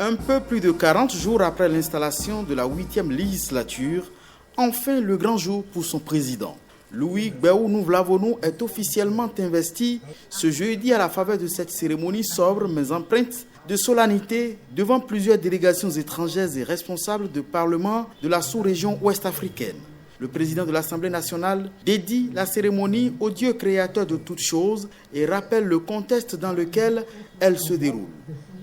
Un peu plus de 40 jours après l'installation de la 8e législature, enfin le grand jour pour son président. Louis Gbéou Vlavonou est officiellement investi ce jeudi à la faveur de cette cérémonie sobre mais empreinte de solennité devant plusieurs délégations étrangères et responsables de parlement de la sous-région ouest-africaine. Le président de l'Assemblée nationale dédie la cérémonie au Dieu créateur de toutes choses et rappelle le contexte dans lequel elle se déroule.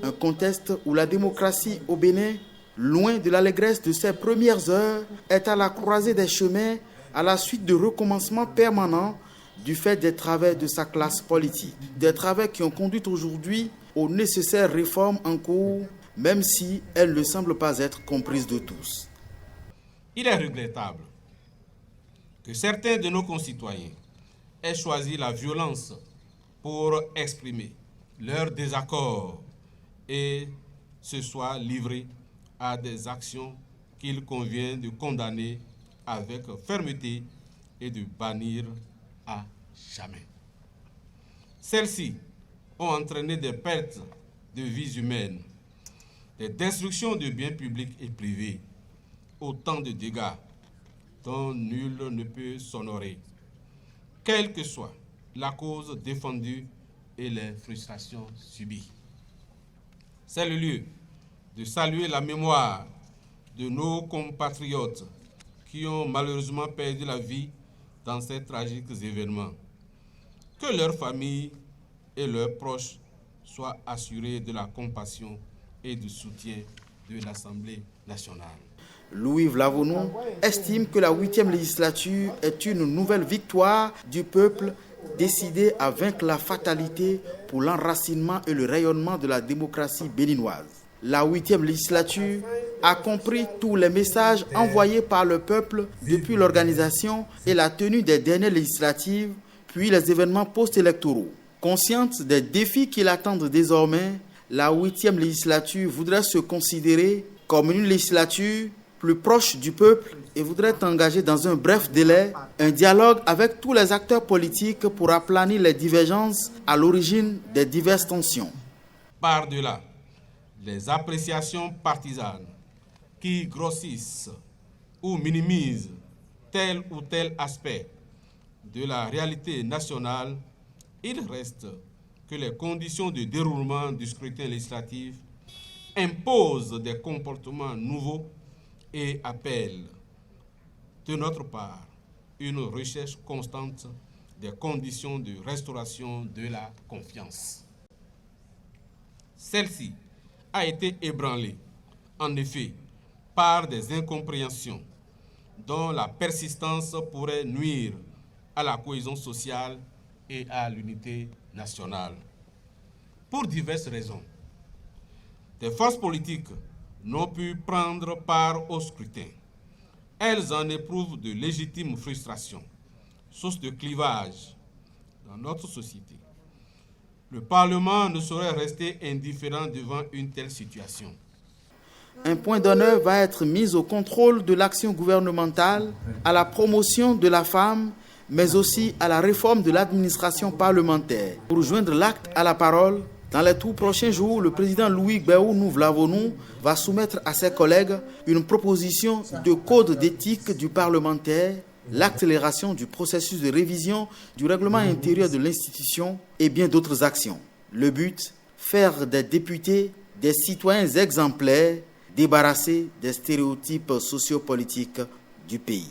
Un contexte où la démocratie au Bénin, loin de l'allégresse de ses premières heures, est à la croisée des chemins à la suite de recommencements permanents du fait des travers de sa classe politique. Des travers qui ont conduit aujourd'hui aux nécessaires réformes en cours, même si elles ne semblent pas être comprises de tous. Il est regrettable que certains de nos concitoyens aient choisi la violence pour exprimer leur désaccord et se soient livrés à des actions qu'il convient de condamner avec fermeté et de bannir à jamais. Celles-ci ont entraîné des pertes de vies humaines, des destructions de biens publics et privés, autant de dégâts dont nul ne peut s'honorer, quelle que soit la cause défendue et les frustrations subies. C'est le lieu de saluer la mémoire de nos compatriotes qui ont malheureusement perdu la vie dans ces tragiques événements. Que leurs familles et leurs proches soient assurés de la compassion et du soutien de l'Assemblée nationale. Louis Vlavonou estime que la 8e législature est une nouvelle victoire du peuple décidé à vaincre la fatalité pour l'enracinement et le rayonnement de la démocratie béninoise. La 8e législature a compris tous les messages envoyés par le peuple depuis l'organisation et la tenue des dernières législatives, puis les événements post-électoraux. Consciente des défis qui l'attendent désormais, la 8e législature voudrait se considérer comme une législature plus proche du peuple et voudrait engager dans un bref délai un dialogue avec tous les acteurs politiques pour aplanir les divergences à l'origine des diverses tensions. Par-delà les appréciations partisanes qui grossissent ou minimisent tel ou tel aspect de la réalité nationale, il reste que les conditions de déroulement du scrutin législatif imposent des comportements nouveaux et appellent de notre part une recherche constante des conditions de restauration de la confiance. Celle-ci a été ébranlée, en effet, par des incompréhensions dont la persistance pourrait nuire à la cohésion sociale et à l'unité nationale. Pour diverses raisons, des forces politiques n'ont pu prendre part au scrutin. Elles en éprouvent de légitimes frustrations, source de clivage dans notre société. Le Parlement ne saurait rester indifférent devant une telle situation. Un point d'honneur va être mis au contrôle de l'action gouvernementale, à la promotion de la femme, mais aussi à la réforme de l'administration parlementaire. Pour joindre l'acte à la parole, dans les tout prochains jours, le président Louis Gbéou Vlavonou va soumettre à ses collègues une proposition de code d'éthique du parlementaire, l'accélération du processus de révision du règlement intérieur de l'institution et bien d'autres actions. Le but, faire des députés des citoyens exemplaires, débarrassés des stéréotypes sociopolitiques du pays.